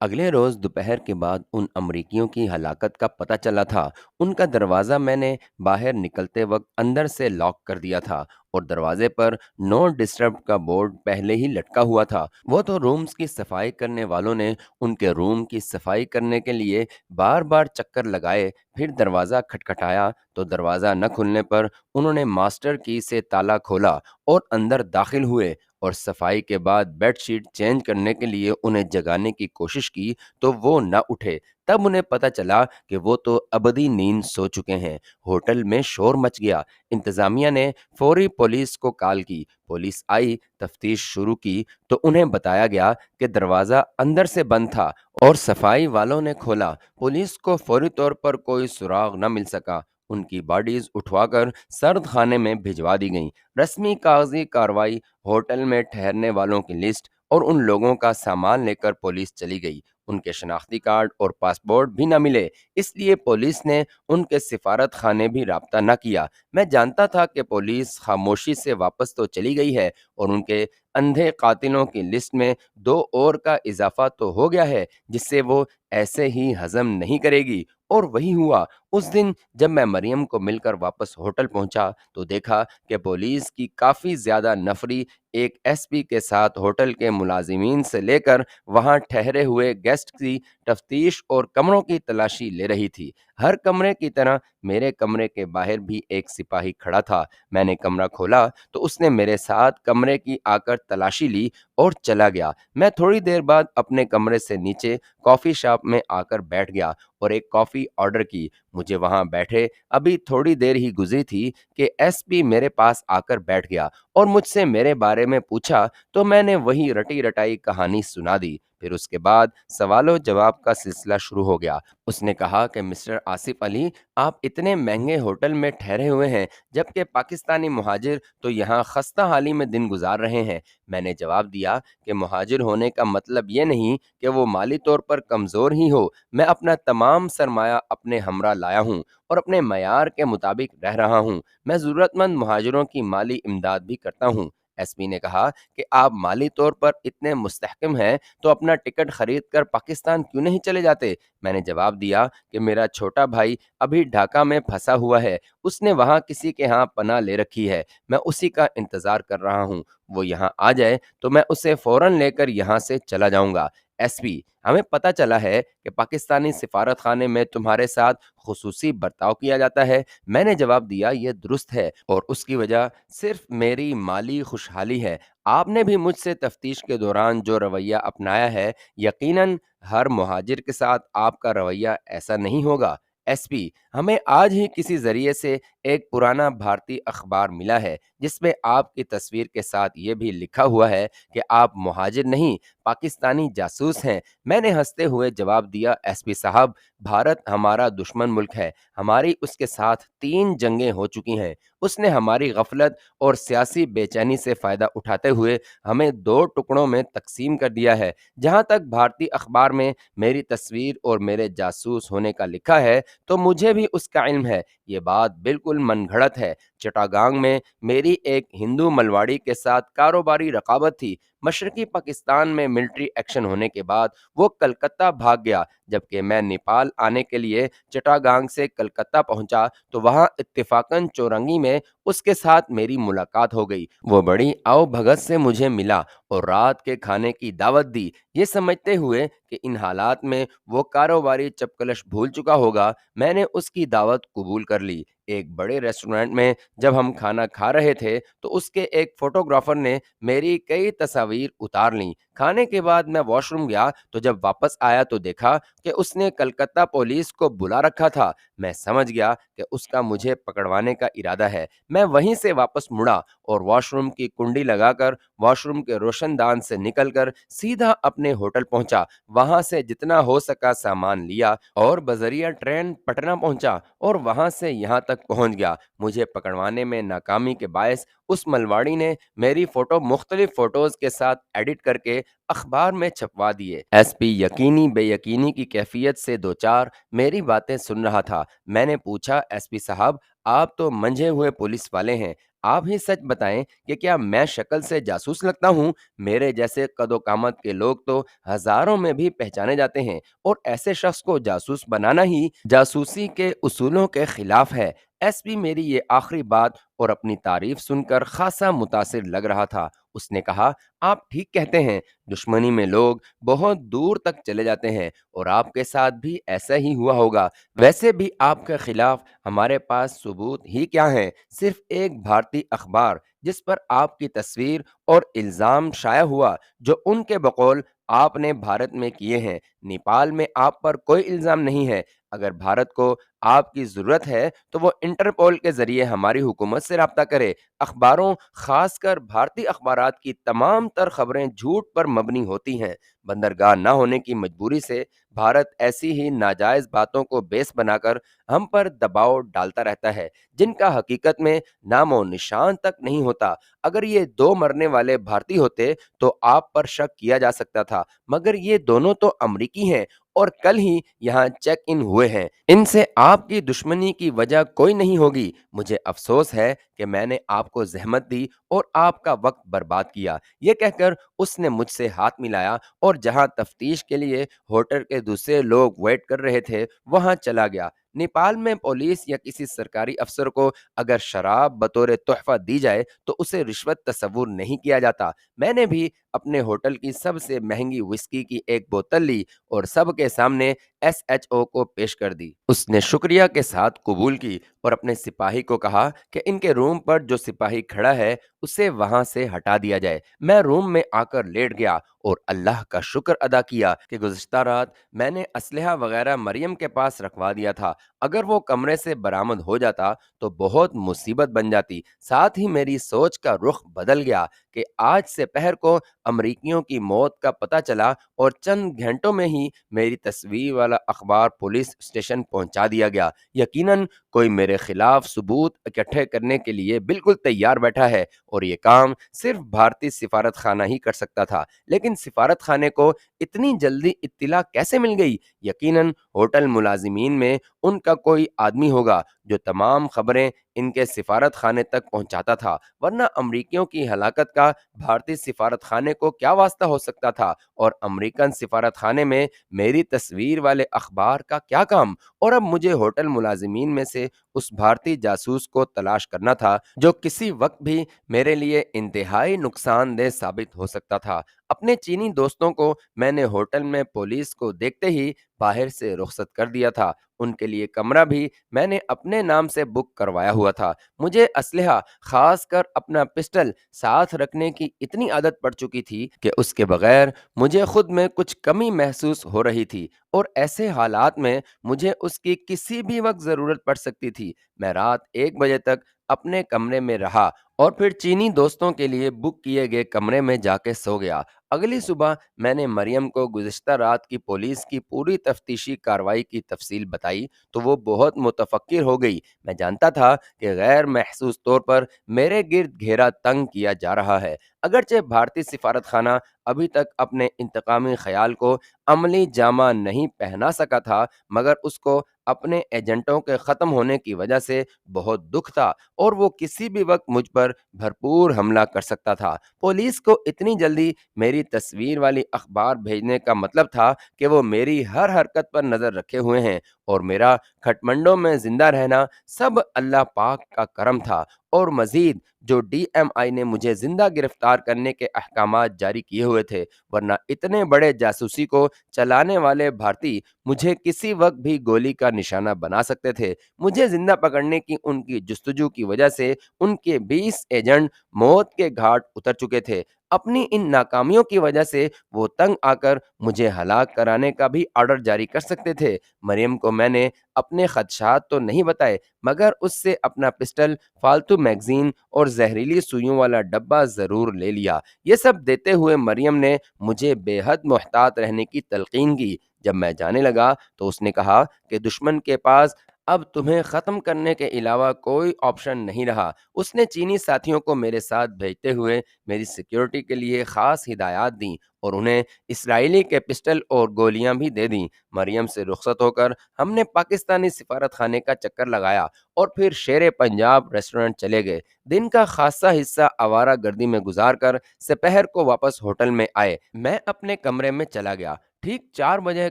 اگلے روز دوپہر کے بعد ان امریکیوں کی ہلاکت کا پتہ چلا تھا۔ ان کا دروازہ میں نے باہر نکلتے وقت اندر سے لاک کر دیا تھا اور دروازے پر نو ڈسٹرب کا بورڈ پہلے ہی لٹکا ہوا تھا۔ وہ تو رومز کی صفائی کرنے والوں نے ان کے روم کی صفائی کرنے کے لیے بار بار چکر لگائے، پھر دروازہ کھٹکھٹایا تو دروازہ نہ کھلنے پر انہوں نے ماسٹر کی سے تالا کھولا اور اندر داخل ہوئے اور صفائی کے بعد بیڈ شیٹ چینج کرنے کے لیے انہیں جگانے کی کوشش کی تو وہ نہ اٹھے۔ تب انہیں پتہ چلا کہ وہ تو ابدی نیند سو چکے ہیں۔ ہوٹل میں شور مچ گیا۔ انتظامیہ نے فوری پولیس کو کال کی۔ پولیس آئی، تفتیش شروع کی تو انہیں بتایا گیا کہ دروازہ اندر سے بند تھا اور صفائی والوں نے کھولا۔ پولیس کو فوری طور پر کوئی سراغ نہ مل سکا۔ ان کی باڈیز اٹھوا کر سرد خانے میں بھجوا دی گئیں۔ رسمی کاغذی کارروائی، ہوٹل میں ٹھہرنے والوں کی لسٹ اور ان لوگوں کا سامان لے کر پولیس چلی گئی۔ ان کے شناختی کارڈ اور پاسپورٹ بھی نہ ملے، اس لیے پولیس نے ان کے سفارت خانے بھی رابطہ نہ کیا۔ میں جانتا تھا کہ پولیس خاموشی سے واپس تو چلی گئی ہے اور ان کے اندھے قاتلوں کی لسٹ میں دو اور کا اضافہ تو ہو گیا ہے جس سے وہ ایسے ہی ہضم نہیں کرے گی۔ اور وہی ہوا۔ اس دن جب میں مریم کو مل کر واپس ہوٹل پہنچا تو دیکھا کہ پولیس کی کافی زیادہ نفری ایک ایس پی کے ساتھ ہوٹل کے ملازمین سے لے کر وہاں ٹھہرے ہوئے گیسٹ کی تفتیش اور کمروں کی تلاشی لے رہی تھی۔ ہر کمرے کی طرح میرے کمرے کے باہر بھی ایک سپاہی کھڑا تھا۔ میں نے کمرہ کھولا تو اس نے میرے ساتھ کمرے کی آ کر تلاشی لی اور چلا گیا۔ میں تھوڑی دیر بعد اپنے کمرے سے نیچے کافی شاپ میں آ کر بیٹھ گیا اور ایک کافی آرڈر کی۔ مجھے وہاں بیٹھے ابھی تھوڑی دیر ہی گزری تھی کہ ایس پی میرے پاس آ کر بیٹھ گیا اور مجھ سے میرے بارے میں پوچھا تو میں نے وہی رٹی رٹائی کہانی سنا دی۔ پھر اس کے بعد سوال و جواب کا سلسلہ شروع ہو گیا۔ اس نے کہا کہ مسٹر آصف علی، آپ اتنے مہنگے ہوٹل میں ٹھہرے ہوئے ہیں جبکہ پاکستانی مہاجر تو یہاں خستہ حالی میں دن گزار رہے ہیں۔ میں نے جواب دیا کہ مہاجر ہونے کا مطلب یہ نہیں کہ وہ مالی طور پر کمزور ہی ہو۔ میں اپنا تمام سرمایہ اپنے ہمراہ لایا ہوں اور اپنے معیار کے مطابق رہ رہا ہوں۔ میں ضرورت مند مہاجروں کی مالی امداد بھی کرتا ہوں۔ ایس پی نے کہا کہ آپ مالی طور پر اتنے مستحکم ہیں تو اپنا ٹکٹ خرید کر پاکستان کیوں نہیں چلے جاتے؟ میں نے جواب دیا کہ میرا چھوٹا بھائی ابھی ڈھاکہ میں پھنسا ہوا ہے، اس نے وہاں کسی کے ہاں پناہ لے رکھی ہے، میں اسی کا انتظار کر رہا ہوں۔ وہ یہاں آ جائے تو میں اسے فوراً لے کر یہاں سے چلا جاؤں گا۔ ایس پی، ہمیں پتہ چلا ہے کہ پاکستانی سفارت خانے میں تمہارے ساتھ خصوصی برتاؤ کیا جاتا ہے۔ میں نے جواب دیا یہ درست ہے اور اس کی وجہ صرف میری مالی خوشحالی ہے۔ آپ نے بھی مجھ سے تفتیش کے دوران جو رویہ اپنایا ہے، یقیناً ہر مہاجر کے ساتھ آپ کا رویہ ایسا نہیں ہوگا۔ ایس پی، ہمیں آج ہی کسی ذریعے سے ایک پرانا بھارتی اخبار ملا ہے جس میں آپ کی تصویر کے ساتھ یہ بھی لکھا ہوا ہے کہ آپ مہاجر نہیں، پاکستانی جاسوس ہیں۔ میں نے ہنستے ہوئے جواب دیا، ایس پی صاحب، بھارت ہمارا دشمن ملک ہے، ہماری اس کے ساتھ 3 جنگیں ہو چکی ہیں۔ اس نے ہماری غفلت اور سیاسی بے چینی سے فائدہ اٹھاتے ہوئے ہمیں 2 ٹکڑوں میں تقسیم کر دیا ہے۔ جہاں تک بھارتی اخبار میں میری تصویر اور میرے جاسوس ہونے کا لکھا ہے تو مجھے بھی اس کا علم ہے۔ یہ بات بالکل من گھڑت ہے۔ چٹاگانگ میں میری ایک ہندو ملواڑی کے ساتھ کاروباری رقابت تھی۔ مشرقی پاکستان میں ملٹری ایکشن ہونے کے بعد وہ کلکتہ بھاگ گیا، جبکہ میں نیپال آنے کے لیے چٹاگانگ سے کلکتہ پہنچا تو وہاں اتفاقاً چورنگی میں اس کے ساتھ میری ملاقات ہو گئی۔ وہ بڑی آؤ بھگت سے مجھے ملا اور رات کے کھانے کی دعوت دی۔ یہ سمجھتے ہوئے کہ ان حالات میں وہ کاروباری چپکلش بھول چکا ہوگا، میں نے اس کی دعوت قبول کر لی۔ ایک بڑے ریسٹورنٹ میں جب ہم کھانا کھا رہے تھے تو اس کے ایک فوٹوگرافر نے میری کئی تصاویر اتار لیں۔ کھانے کے بعد میں واش روم گیا تو جب واپس آیا تو دیکھا کہ اس نے کلکتہ پولیس کو بلا رکھا تھا۔ میں سمجھ گیا کہ اس کا مجھے پکڑوانے کا ارادہ ہے۔ میں وہیں سے واپس مڑا اور واش روم کی کنڈی لگا کر واش روم کے روشن دان سے نکل کر سیدھا اپنے ہوٹل پہنچا۔ وہاں سے جتنا ہو سکا سامان لیا اور بذریعہ ٹرین پٹنہ پہنچا اور وہاں سے یہاں تک پہنچ گیا۔ مجھے پکڑوانے میں ناکامی کے باعث اس ملواڑی نے میری فوٹو مختلف فوٹوز کے ساتھ ایڈٹ کر کے اخبار میں چھپوا دیے۔ ایس پی یقینی بے یقینی کی کیفیت سے دوچار میری باتیں سن رہا تھا۔ میں نے پوچھا، ایس پی صاحب، آپ تو منجھے ہوئے پولیس والے ہیں، آپ ہی سچ بتائیں کہ کیا میں شکل سے جاسوس لگتا ہوں؟ میرے جیسے قد و قامت کے لوگ تو ہزاروں میں بھی پہچانے جاتے ہیں، اور ایسے شخص کو جاسوس بنانا ہی جاسوسی کے اصولوں کے خلاف ہے۔ ایس پی میری یہ آخری بات اور اپنی تعریف سن کر خاصا متاثر لگ رہا تھا۔ اس نے کہا، آپ ٹھیک کہتے ہیں، دشمنی میں لوگ بہت دور تک چلے جاتے ہیں، اور آپ کے ساتھ بھی ایسا ہی ہوا ہوگا۔ ویسے بھی آپ کے خلاف ہمارے پاس ثبوت ہی کیا ہیں؟ صرف ایک بھارتی اخبار جس پر آپ کی تصویر اور الزام شائع ہوا، جو ان کے بقول آپ نے بھارت میں کیے ہیں۔ نیپال میں آپ پر کوئی الزام نہیں ہے۔ اگر بھارت کو آپ کی ضرورت ہے تو وہ انٹرپول کے ذریعے ہماری حکومت سے رابطہ کرے۔ اخباروں، خاص کر بھارتی اخبارات کی تمام تر خبریں جھوٹ پر مبنی ہوتی ہیں۔ بندرگاہ نہ ہونے کی مجبوری سے بھارت ایسی ہی ناجائز باتوں کو بیس بنا کر ہم پر دباؤ ڈالتا رہتا ہے، جن کا حقیقت میں نام و نشان تک نہیں ہوتا۔ اگر یہ دو مرنے والے بھارتی ہوتے تو آپ پر شک کیا جا سکتا تھا، مگر یہ دونوں تو امریکی ہیں اور کل ہی یہاں چیک ان ہوئے ہیں۔ ان سے آپ کی دشمنی کی وجہ کوئی نہیں ہوگی۔ مجھے افسوس ہے کہ میں نے آپ کو زحمت دی اور آپ کا وقت برباد کیا۔ یہ کہہ کر اس نے مجھ سے ہاتھ ملایا اور جہاں تفتیش کے لیے ہوٹل کے دوسرے لوگ ویٹ کر رہے تھے وہاں چلا گیا۔ نیپال میں پولیس یا کسی سرکاری افسر کو اگر شراب بطور تحفہ دی جائے تو اسے رشوت تصور نہیں کیا جاتا۔ میں نے بھی اپنے ہوٹل کی سب سے مہنگی وسکی کی ایک بوتل لی اور سب کے سامنے ایس ایچ او کو پیش کر دی۔ اس نے شکریہ کے ساتھ قبول کی اور اپنے سپاہی کو کہا کہ ان کے روم پر جو سپاہی کھڑا ہے اسے وہاں سے ہٹا دیا جائے۔ میں روم میں آ کر لیٹ گیا اور اللہ کا شکر ادا کیا کہ گزشتہ رات میں نے اسلحہ وغیرہ مریم کے پاس رکھوا دیا تھا۔ اگر وہ کمرے سے برآمد ہو جاتا تو بہت مصیبت بن جاتی۔ ساتھ ہی میری سوچ کا رخ بدل گیا کہ آج سے پہر کو امریکیوں کی موت کا پتہ چلا اور چند گھنٹوں میں ہی میری تصویر والا اخبار پولیس اسٹیشن پہنچا دیا گیا۔ یقیناً کوئی میرے خلاف ثبوت اکٹھے کرنے کے لیے بالکل تیار بیٹھا ہے، اور یہ کام صرف بھارتی سفارت خانہ ہی کر سکتا تھا۔ لیکن سفارت خانے کو اتنی جلدی اطلاع کیسے مل گئی؟ یقیناً ہوٹل ملازمین میں ان کا کوئی آدمی ہوگا جو تمام خبریں ان کے سفارت خانے تک پہنچاتا تھا، ورنہ امریکیوں کی ہلاکت کا بھارتی سفارت خانے کو کیا واسطہ ہو سکتا تھا؟ اور امریکن سفارت خانے میں میری تصویر والے اخبار کا کیا کام؟ اور اب مجھے ہوٹل ملازمین میں سے اس بھارتی جاسوس کو تلاش کرنا تھا جو کسی وقت بھی میرے لیے انتہائی نقصان دہ ثابت ہو سکتا تھا۔ اپنے چینی دوستوں کو میں نے ہوٹل میں پولیس کو دیکھتے ہی باہر سے رخصت کر دیا تھا۔ ان کے لیے کمرہ بھی میں نے اپنے نام سے بک کروایا ہوا تھا۔ مجھے اسلحہ، خاص کر اپنا پسٹل، ساتھ رکھنے کی اتنی عادت پڑ چکی تھی کہ اس کے بغیر مجھے خود میں کچھ کمی محسوس ہو رہی تھی، اور ایسے حالات میں مجھے اس کی کسی بھی وقت ضرورت پڑ سکتی تھی۔ میں رات 1 بجے تک اپنے کمرے میں رہا اور پھر چینی دوستوں کے لیے بک کیے گئے کمرے میں جا کے سو گیا۔ اگلی صبح میں نے مریم کو گزشتہ رات کی پولیس کی پوری تفتیشی کارروائی کی تفصیل بتائی تو وہ بہت متفکر ہو گئی۔ میں جانتا تھا کہ غیر محسوس طور پر میرے گرد گھیرا تنگ کیا جا رہا ہے۔ اگرچہ بھارتی سفارت خانہ ابھی تک اپنے انتقامی خیال کو عملی جامہ نہیں پہنا سکا تھا، مگر اس کو اپنے ایجنٹوں کے ختم ہونے کی وجہ سے بہت دکھ تھا، اور وہ کسی بھی وقت مجھ پر بھرپور حملہ کر سکتا تھا۔ پولیس کو اتنی جلدی میری تصویر والی اخبار بھیجنے کا مطلب تھا کہ وہ میری ہر حرکت پر نظر رکھے ہوئے ہیں، اور میرا کھٹمنڈو میں زندہ رہنا سب اللہ پاک کا کرم تھا۔ اور مزید جو ڈی ایم آئی نے مجھے زندہ گرفتار کرنے کے احکامات جاری کیے ہوئے تھے، ورنہ اتنے بڑے جاسوسی کو چلانے والے بھارتی مجھے کسی وقت بھی گولی کا نشانہ بنا سکتے تھے۔ مجھے زندہ پکڑنے کی ان کی جستجو کی وجہ سے ان کے 20 ایجنٹ موت کے گھاٹ اتر چکے تھے۔ اپنی ان ناکامیوں کی وجہ سے وہ تنگ آ کر مجھے ہلاک کرانے کا بھی آرڈر جاری کر سکتے تھے۔ مریم کو میں نے اپنے خدشات تو نہیں بتائے، مگر اس سے اپنا پسٹل، فالتو میگزین اور زہریلی سوئیوں والا ڈبہ ضرور لے لیا۔ یہ سب دیتے ہوئے مریم نے مجھے بے حد محتاط رہنے کی تلقین کی۔ جب میں جانے لگا تو اس نے کہا کہ دشمن کے پاس اب تمہیں ختم کرنے کے علاوہ کوئی آپشن نہیں رہا۔ اس نے چینی ساتھیوں کو میرے ساتھ بھیجتے ہوئے میری سیکیورٹی کے لیے خاص ہدایات دیں اور انہیں اسرائیلی کے پسٹل اور گولیاں بھی دے دیں۔ مریم سے رخصت ہو کر ہم نے پاکستانی سفارت خانے کا چکر لگایا اور پھر شیر پنجاب ریسٹورنٹ چلے گئے۔ دن کا خاصا حصہ آوارہ گردی میں گزار کر سپہر کو واپس ہوٹل میں آئے۔ میں اپنے کمرے میں چلا گیا۔ ٹھیک 4 بجے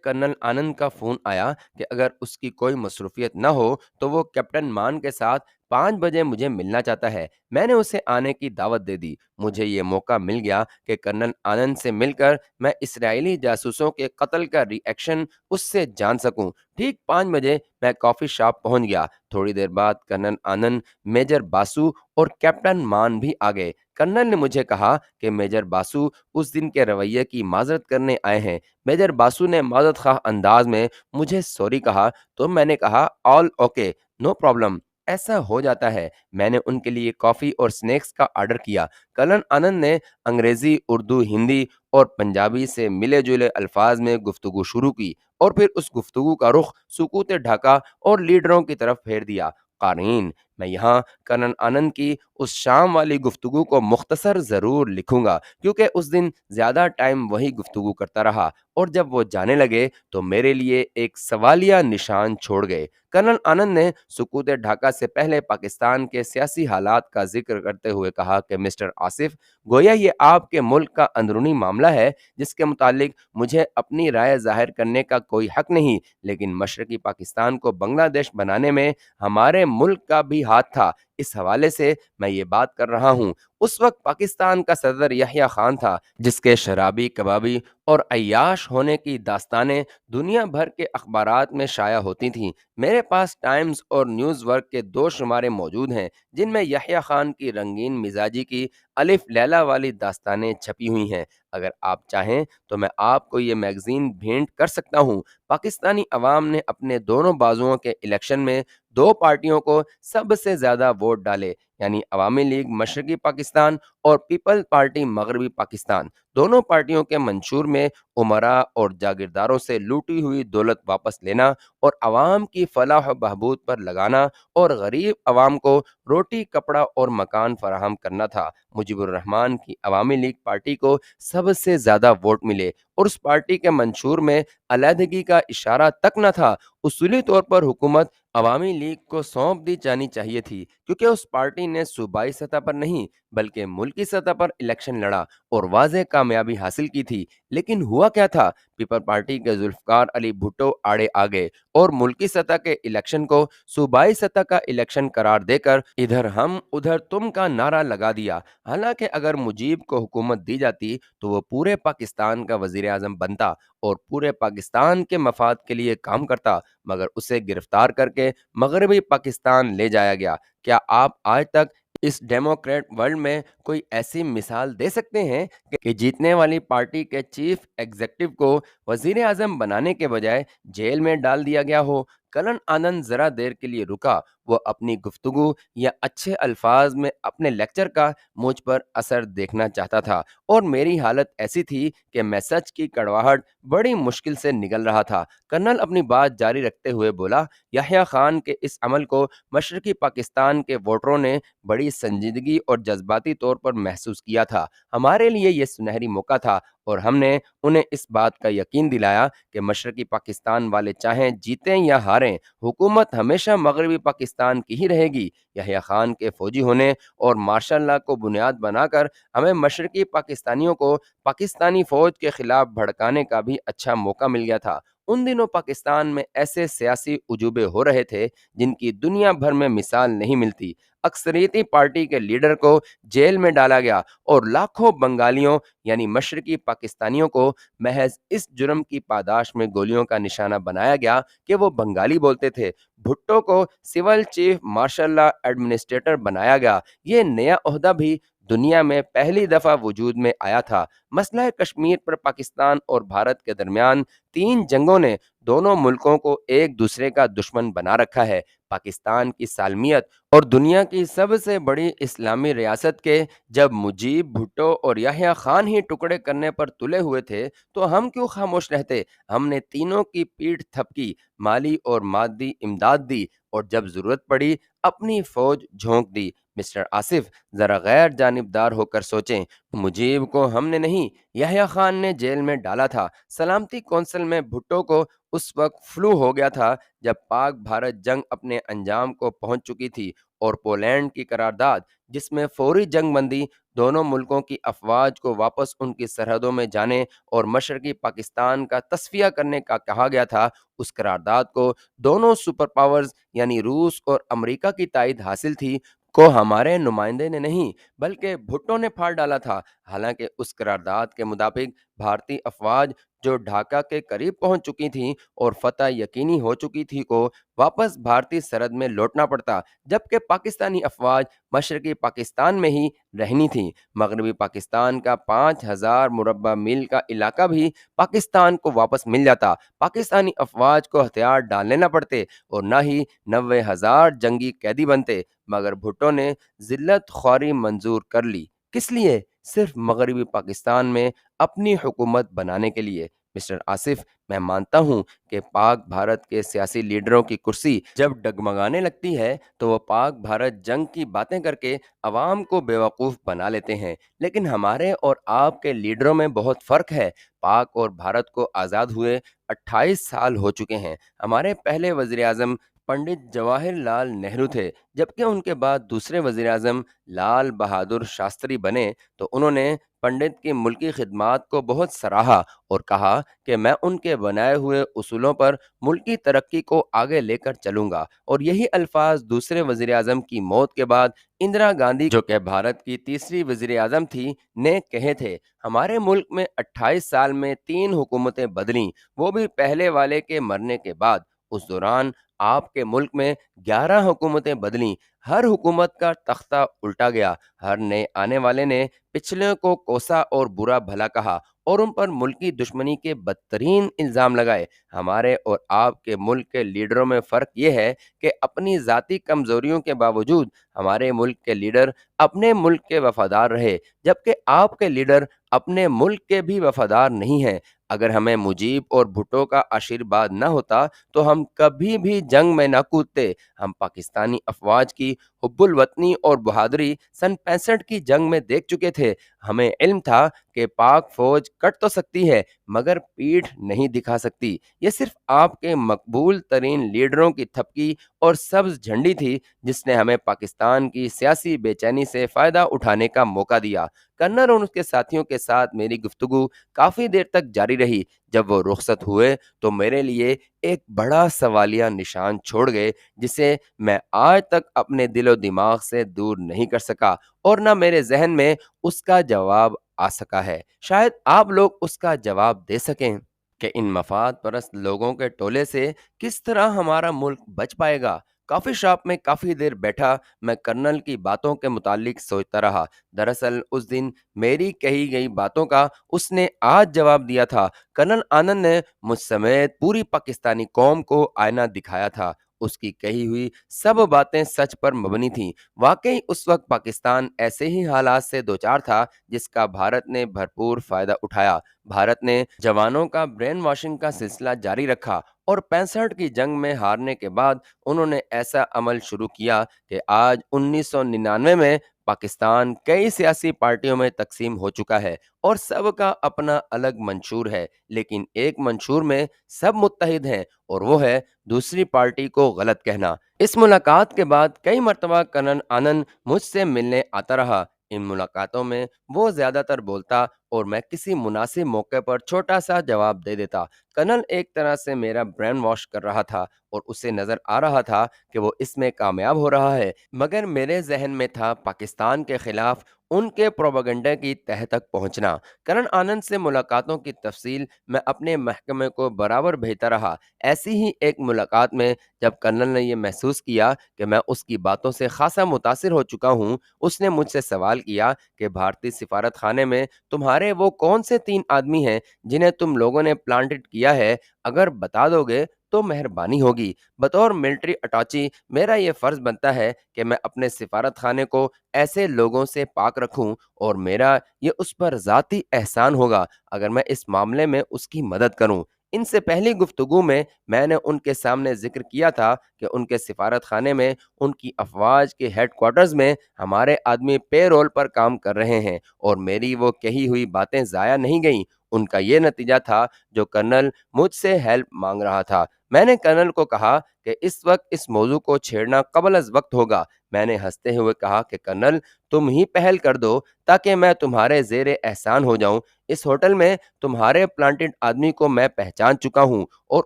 کرنل آنند کا فون آیا کہ اگر اس کی کوئی مصروفیت نہ ہو تو وہ کیپٹن مان کے ساتھ 5 بجے مجھے ملنا چاہتا ہے۔ میں نے اسے آنے کی دعوت دے دی۔ مجھے یہ موقع مل گیا کہ کرنل آنند سے مل کر میں اسرائیلی جاسوسوں کے قتل کا ری ایکشن اس سے جان سکوں۔ ٹھیک 5 بجے میں کافی شاپ پہنچ گیا۔ تھوڑی دیر بعد کرنل آنند، میجر باسو اور کیپٹن مان بھی آ گئے۔ کرنل نے مجھے کہا کہ میجر باسو اس دن کے رویے کی معذرت کرنے آئے ہیں۔ میجر باسو نے معذرت خواہ انداز میں مجھے سوری کہا تو میں نے کہا آل اوکے، نو پرابلم، ایسا ہو جاتا ہے۔ میں نے ان کے لیے کافی اور سنیکس کا آرڈر کیا۔ کرنل آنند نے انگریزی، اردو، ہندی اور پنجابی سے ملے جلے الفاظ میں گفتگو شروع کی اور پھر اس گفتگو کا رخ سکوت ڈھاکہ اور لیڈروں کی طرف پھیر دیا۔ قارئین، میں یہاں کرنل آنند کی اس شام والی گفتگو کو مختصر ضرور لکھوں گا کیونکہ اس دن زیادہ ٹائم وہی گفتگو کرتا رہا اور جب وہ جانے لگے تو میرے لیے ایک سوالیہ نشان چھوڑ گئے۔ کرنل آنند نے سکوت ڈھاکہ سے پہلے پاکستان کے سیاسی حالات کا ذکر کرتے ہوئے کہا کہ مسٹر آصف، گویا یہ آپ کے ملک کا اندرونی معاملہ ہے جس کے متعلق مجھے اپنی رائے ظاہر کرنے کا کوئی حق نہیں، لیکن مشرقی پاکستان کو بنگلہ دیش بنانے میں ہمارے ملک کا بھی ہاتھ تھا۔ اس حوالے سے میں یہ بات کر رہا ہوں۔ اس وقت پاکستان کا صدر یحییٰ خان تھا جس کے شرابی، کبابی اور عیاش ہونے کی داستانیں دنیا بھر کے اخبارات میں شائع ہوتی تھیں۔ میرے پاس ٹائمز اور نیوز ورک کے 2 شمارے موجود ہیں جن میں یحییٰ خان کی رنگین مزاجی کی الف لیلہ والی داستانیں چھپی ہوئی ہیں۔ اگر آپ چاہیں تو میں آپ کو یہ میگزین بھیٹ کر سکتا ہوں۔ پاکستانی عوام نے اپنے دونوں بازوؤں کے الیکشن میں 2 پارٹیوں کو سب سے زیادہ ووٹ ڈالے، یعنی عوامی لیگ مشرقی پاکستان اور پیپل پارٹی مغربی پاکستان۔ دونوں پارٹیوں کے منشور میں امراء اور جاگیرداروں سے لوٹی ہوئی دولت واپس لینا اور عوام کی فلاح و بہبود پر لگانا اور غریب عوام کو روٹی، کپڑا اور مکان فراہم کرنا تھا۔ مجیب الرحمان کی عوامی لیگ پارٹی کو سب سے زیادہ ووٹ ملے اور اس پارٹی کے منشور میں علیحدگی کا اشارہ تک نہ تھا۔ اصولی طور پر حکومت عوامی لیگ کو سونپ دی جانی چاہیے تھی کیونکہ اس پارٹی نے صوبائی سطح پر نہیں بلکہ ملکی سطح پر الیکشن لڑا اور واضح کامیابی حاصل کی تھی۔ لیکن ہوا کیا تھا؟ پیپل پارٹی کے ذوالفقار علی بھٹو آڑے آ گئے اور ملکی سطح کے الیکشن کو صوبائی سطح کا الیکشن قرار دے کر ادھر ہم ادھر تم کا نعرہ لگا دیا۔ حالانکہ اگر مجیب کو حکومت دی جاتی تو وہ پورے پاکستان کا وزیر اعظم بنتا اور پورے پاکستان کے مفاد کے لیے کام کرتا، مگر اسے گرفتار کر کے مغربی پاکستان لے جایا گیا۔ کیا آپ آج تک اس ڈیموکریٹ ورلڈ میں کوئی ایسی مثال دے سکتے ہیں کہ جیتنے والی پارٹی کے چیف ایگزیکٹو کو وزیر اعظم بنانے کے بجائے جیل میں ڈال دیا گیا ہو؟ کرن آنند ذرا دیر کے لیے رکا۔ وہ اپنی گفتگو یا اچھے الفاظ میں اپنے لیکچر کا مجھ پر اثر دیکھنا چاہتا تھا اور میری حالت ایسی تھی کہ میں سچ کی کڑواہٹ بڑی مشکل سے نگل رہا تھا۔ کرنل اپنی بات جاری رکھتے ہوئے بولا، یحییٰ خان کے اس عمل کو مشرقی پاکستان کے ووٹروں نے بڑی سنجیدگی اور جذباتی طور پر محسوس کیا تھا۔ ہمارے لیے یہ سنہری موقع تھا اور ہم نے انہیں اس بات کا یقین دلایا کہ مشرقی پاکستان والے چاہیں جیتیں یا ہاریں، حکومت ہمیشہ مغربی پاکستان کی ہی رہے گی۔ یحییٰ خان کے فوجی ہونے اور مارشل لاء کو بنیاد بنا کر ہمیں مشرقی پاکستانیوں کو پاکستانی فوج کے خلاف بھڑکانے کا بھی اچھا موقع مل گیا تھا۔ ان دنوں پاکستان میں ایسے سیاسی عجوبے ہو رہے تھے جن کی دنیا بھر میں مثال نہیں ملتی۔ اکثریتی پارٹی کے لیڈر کو جیل میں ڈالا گیا اور لاکھوں بنگالیوں یعنی مشرقی پاکستانیوں کو محض اس جرم کی پاداش میں گولیوں کا نشانہ بنایا گیا کہ وہ بنگالی بولتے تھے۔ بھٹو کو civil chief marshal law administrator بنایا گیا۔ یہ نیا عہدہ بھی دنیا میں پہلی دفعہ وجود میں آیا تھا۔ مسئلہ کشمیر پر پاکستان اور بھارت کے درمیان 3 جنگوں نے دونوں ملکوں کو ایک دوسرے کا دشمن بنا رکھا ہے۔ پاکستان کی سالمیت اور دنیا کی سب سے بڑی اسلامی ریاست کے جب مجیب بھٹو اور یحییٰ خان ہی ٹکڑے کرنے پر تلے ہوئے تھے تو ہم کیوں خاموش رہتے؟ ہم نے تینوں کی پیٹھ تھپکی، مالی اور مادی امداد دی اور جب ضرورت پڑی اپنی فوج جھونک دی۔ مسٹر آصف، ذرا غیر جانبدار ہو کر سوچیں۔ مجیب کو ہم نے نہیں، یحییٰ خان نے جیل میں ڈالا تھا۔ سلامتی کونسل میں بھٹو کو اس وقت فلو ہو گیا تھا جب پاک بھارت جنگ اپنے انجام کو پہنچ چکی تھی، اور پولینڈ کی قرارداد جس میں فوری جنگ بندی، دونوں ملکوں کی افواج کو واپس ان کی سرحدوں میں جانے اور مشرقی پاکستان کا تصفیہ کرنے کا کہا گیا تھا، اس قرارداد کو دونوں سپر پاورز یعنی روس اور امریکہ کی تائید حاصل تھی، کو ہمارے نمائندے نے نہیں بلکہ بھٹو نے پھاڑ ڈالا تھا۔ حالانکہ اس قرارداد کے مطابق بھارتی افواج جو ڈھاکہ کے قریب پہنچ چکی تھیں اور فتح یقینی ہو چکی تھی کو واپس بھارتی سرحد میں لوٹنا پڑتا، جبکہ پاکستانی افواج مشرقی پاکستان میں ہی رہنی تھیں۔ مغربی پاکستان کا 5,000 مربع میل کا علاقہ بھی پاکستان کو واپس مل جاتا، پاکستانی افواج کو ہتھیار ڈالنے نہ پڑتے اور نہ ہی 90,000 جنگی قیدی بنتے، مگر بھٹو نے ذلت خواری منظور کر لی۔ کس لیے؟ صرف مغربی پاکستان میں اپنی حکومت بنانے کے لیے۔ مسٹر آصف، میں مانتا ہوں کہ پاک بھارت کے سیاسی لیڈروں کی کرسی جب ڈگمگانے لگتی ہے تو وہ پاک بھارت جنگ کی باتیں کر کے عوام کو بیوقوف بنا لیتے ہیں، لیکن ہمارے اور آپ کے لیڈروں میں بہت فرق ہے۔ پاک اور بھارت کو آزاد ہوئے 28 سال ہو چکے ہیں۔ ہمارے پہلے وزیر اعظم پنڈت جواہر لال نہرو تھے، جبکہ ان کے بعد دوسرے وزیر اعظم لال بہادر شاستری بنے تو انہوں نے پنڈت کی ملکی خدمات کو بہت سراہا اور کہا کہ میں ان کے بنائے ہوئے اصولوں پر ملکی ترقی کو آگے لے کر چلوں گا، اور یہی الفاظ دوسرے وزیر اعظم کی موت کے بعد اندرا گاندھی جو کہ بھارت کی تیسری وزیر اعظم تھی نے کہے تھے۔ ہمارے ملک میں 28 سال میں 3 حکومتیں بدلیں، وہ بھی پہلے والے کے مرنے کے بعد۔ اس دوران آپ کے ملک میں 11 حکومتیں بدلیں، ہر حکومت کا تختہ الٹا گیا، ہر نئے آنے والے نے پچھلے کو کوسا اور برا بھلا کہا اور ان پر ملکی دشمنی کے بدترین الزام لگائے۔ ہمارے اور آپ کے ملک کے لیڈروں میں فرق یہ ہے کہ اپنی ذاتی کمزوریوں کے باوجود ہمارے ملک کے لیڈر اپنے ملک کے وفادار رہے، جبکہ آپ کے لیڈر اپنے ملک کے بھی وفادار نہیں ہیں۔ اگر ہمیں مجیب اور بھٹو کا آشیرواد نہ ہوتا تو ہم کبھی بھی جنگ میں نہ کودتے۔ ہم پاکستانی افواج کی حب الوطنی اور بہادری سن 65 کی جنگ میں دیکھ چکے تھے۔ ہمیں علم تھا کہ پاک فوج کٹ تو سکتی ہے مگر پیٹھ نہیں دکھا سکتی۔ یہ صرف آپ کے مقبول ترین لیڈروں کی تھپکی اور سبز جھنڈی تھی جس نے ہمیں پاکستان کی سیاسی بے چینی سے فائدہ اٹھانے کا موقع دیا۔ کرنل اور اس کے ساتھیوں کے ساتھ میری گفتگو کافی دیر تک جاری رہی۔ جب وہ رخصت ہوئے تو میرے لیے ایک بڑا سوالیہ نشان چھوڑ گئے جسے میں آج تک اپنے دل و دماغ سے دور نہیں کر سکا اور نہ میرے ذہن میں اس کا جواب آ سکا ہے۔ شاید آپ لوگ اس کا جواب دے سکیں کہ ان مفاد پرست لوگوں کے ٹولے سے کس طرح ہمارا ملک بچ پائے گا۔ کافی شاپ میں کافی دیر بیٹھا میں کرنل کی باتوں کے متعلق سوچتا رہا۔ دراصل اس دن میری کہی گئی باتوں کا اس نے آج جواب دیا تھا۔ کرنل آنند نے مجھ سمیت پوری پاکستانی قوم کو آئینہ دکھایا تھا۔ اس کی کہی ہوئی سب باتیں سچ پر مبنی تھیں۔ واقعی اس وقت پاکستان ایسے ہی حالات سے دوچار تھا جس کا بھارت نے بھرپور فائدہ اٹھایا۔ بھارت نے جوانوں کا برین واشنگ کا سلسلہ جاری رکھا اور 65 کی جنگ میں ہارنے کے بعد انہوں نے ایسا عمل شروع کیا کہ آج 1999 میں پاکستان کئی سیاسی پارٹیوں میں تقسیم ہو چکا ہے اور سب کا اپنا الگ منشور ہے، لیکن ایک منشور میں سب متحد ہیں اور وہ ہے دوسری پارٹی کو غلط کہنا۔ اس ملاقات کے بعد کئی مرتبہ کرنل آنند مجھ سے ملنے آتا رہا۔ ان ملاقاتوں میں وہ زیادہ تر بولتا اور میں کسی مناسب موقع پر چھوٹا سا جواب دے دیتا۔ کرنل ایک طرح سے میرا برین واش کر رہا تھا اور اسے نظر آ رہا تھا کہ وہ اس میں کامیاب ہو رہا ہے، مگر میرے ذہن میں تھا پاکستان کے خلاف ان کے پروپیگنڈا کی تہہ تک پہنچنا۔ کرن آنند سے ملاقاتوں کی تفصیل میں اپنے محکمے کو برابر بھیجتا رہا۔ ایسی ہی ایک ملاقات میں جب کرنل نے یہ محسوس کیا کہ میں اس کی باتوں سے خاصا متاثر ہو چکا ہوں، اس نے مجھ سے سوال کیا کہ بھارتی سفارت خانے میں تمہارے وہ کون سے 3 آدمی ہیں جنہیں تم لوگوں نے پلانٹڈ کیا ہے؟ اگر بتا دو گے تو مہربانی ہوگی۔ بطور ملٹری اٹاچی میرا یہ فرض بنتا ہے کہ میں اپنے سفارت خانے کو ایسے لوگوں سے پاک رکھوں، اور میرا یہ اس پر ذاتی احسان ہوگا اگر میں اس معاملے میں اس کی مدد کروں۔ ان سے پہلی گفتگو میں نے ان کے سامنے ذکر کیا تھا کہ ان کے سفارت خانے میں ان کی افواج کے ہیڈ کوارٹرز میں ہمارے آدمی پے رول پر کام کر رہے ہیں، اور میری وہ کہی ہوئی باتیں ضائع نہیں گئیں۔ ان کا یہ نتیجہ تھا جو کرنل مجھ سے ہیلپ مانگ رہا تھا۔ میں نے کرنل کو کہا کہ اس وقت اس موضوع کو چھیڑنا قبل از وقت ہوگا۔ میں نے ہنستے ہوئے کہا کہ کرنل، تم ہی پہل کر دو تاکہ میں تمہارے زیر احسان ہو جاؤں۔ اس ہوٹل میں تمہارے پلانٹڈ آدمی کو میں پہچان چکا ہوں اور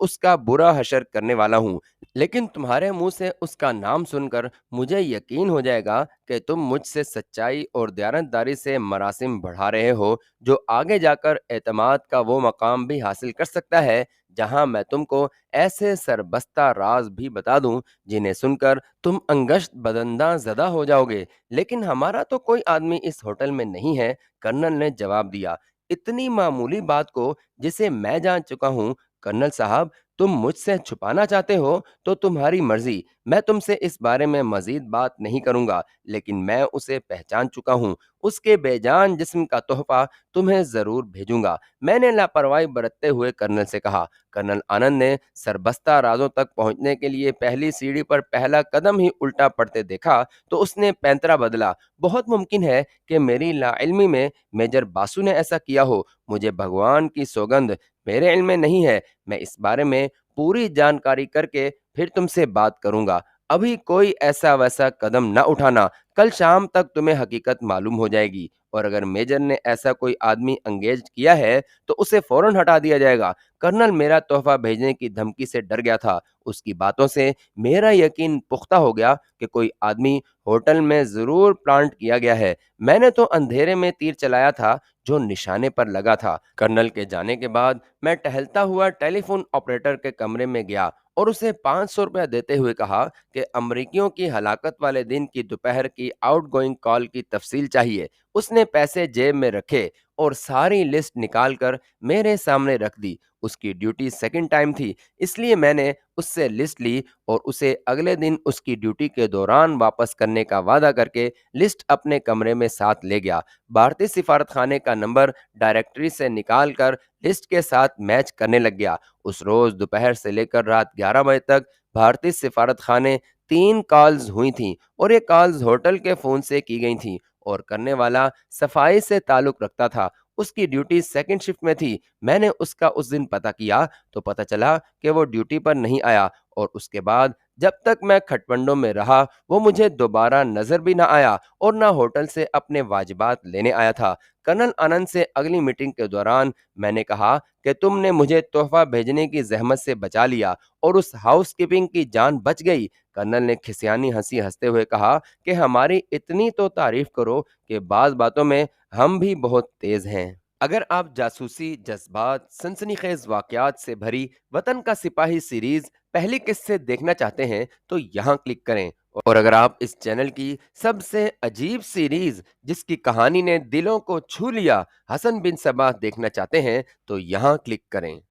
اس کا برا حشر کرنے والا ہوں، لیکن تمہارے منہ سے اس کا نام سن کر مجھے یقین ہو جائے گا کہ تم مجھ سے سچائی اور دیانتداری سے مراسم بڑھا رہے ہو، جو آگے جا کر اعتماد کا وہ مقام بھی حاصل کر سکتا ہے جہاں میں تم کو ایسے سربستہ راز بھی بتا دوں جنہیں سن کر تم انگشت بدنداں زدہ ہو جاؤ گے۔ لیکن ہمارا تو کوئی آدمی اس ہوٹل میں نہیں ہے، کرنل نے جواب دیا۔ اتنی معمولی بات کو جسے میں جان چکا ہوں، کرنل صاحب، تم مجھ سے چھپانا چاہتے ہو تو تمہاری مرضی، میں تم سے اس بارے میں مزید بات نہیں کروں گا، لیکن میں اسے پہچان چکا ہوں۔ اس کے بے جان جسم کا تحفہ تمہیں ضرور بھیجوں گا، میں نے لاپرواہی برتتے ہوئے کرنل سے کہا۔ کرنل آنند نے سربستہ رازوں تک پہنچنے کے لیے پہلی سیڑھی پر پہلا قدم ہی الٹا پڑتے دیکھا تو اس نے پینترا بدلا۔ بہت ممکن ہے کہ میری لا علمی میں میجر باسو نے ایسا کیا ہو، مجھے بھگوان کی سوگند میرے علم میں نہیں ہے۔ میں اس بارے میں پوری جانکاری کر کے پھر تم سے بات کروں گا۔ ابھی کوئی ایسا ویسا قدم نہ اٹھانا، کل شام تک تمہیں حقیقت معلوم ہو جائے گی، اور اگر میجر نے ایسا کوئی آدمی انگیج کیا ہے تو اسے فوراً ہٹا دیا جائے گا۔ کرنل میرا تحفہ بھیجنے کی دھمکی سے ڈر گیا تھا۔ اس کی باتوں سے میرا یقین پختہ ہو گیا کہ کوئی آدمی ہوٹل میں ضرور پلانٹ کیا گیا ہے۔ میں نے تو اندھیرے میں تیر چلایا تھا جو نشانے پر لگا تھا۔ کرنل کے جانے کے بعد میں ٹہلتا ہوا ٹیلی فون آپریٹر کے کمرے میں گیا اور اسے 500 روپے دیتے ہوئے کہا کہ امریکیوں کی ہلاکت والے دن کی دوپہر کی آؤٹ گوئنگ کال کی تفصیل چاہیے۔ اس نے پیسے جیب میں رکھے اور ساری لسٹ نکال کر میرے سامنے رکھ دی۔ اس کی ڈیوٹی سیکنڈ ٹائم تھی، اس لیے میں نے اس سے لسٹ لی اور اسے اگلے دن اس کی ڈیوٹی کے دوران واپس کرنے کا وعدہ کر کے لسٹ اپنے کمرے میں ساتھ لے گیا۔ بھارتی سفارت خانے کا نمبر ڈائریکٹری سے نکال کر لسٹ کے ساتھ میچ کرنے لگ گیا۔ اس روز دوپہر سے لے کر رات 11 بجے تک بھارتی سفارت خانے 3 کالز ہوئی تھیں، اور یہ کالز ہوٹل کے فون سے کی گئی تھیں، اور کرنے والا صفائی سے تعلق رکھتا تھا۔ اس کی ڈیوٹی سیکنڈ شفٹ میں تھی۔ میں نے اس کا اس دن پتہ کیا تو پتہ چلا کہ وہ ڈیوٹی پر نہیں آیا، اور اس کے بعد جب تک میں کھٹمنڈو میں رہا وہ مجھے دوبارہ نظر بھی نہ آیا اور نہ ہوٹل سے اپنے واجبات لینے آیا تھا۔ کرنل آنند سے اگلی میٹنگ کے دوران میں نے کہا کہ تم نے مجھے تحفہ بھیجنے کی زحمت سے بچا لیا اور اس ہاؤس کیپنگ کی جان بچ گئی۔ کرنل نے کھسیانی ہنسی ہنستے ہوئے کہا کہ ہماری اتنی تو تعریف کرو کہ بعض باتوں میں ہم بھی بہت تیز ہیں۔ اگر آپ جاسوسی، جذبات، سنسنی خیز واقعات سے بھری وطن کا سپاہی سیریز پہلی قسط سے دیکھنا چاہتے ہیں تو یہاں کلک کریں، اور اگر آپ اس چینل کی سب سے عجیب سیریز جس کی کہانی نے دلوں کو چھو لیا، حسن بن صبا دیکھنا چاہتے ہیں تو یہاں کلک کریں۔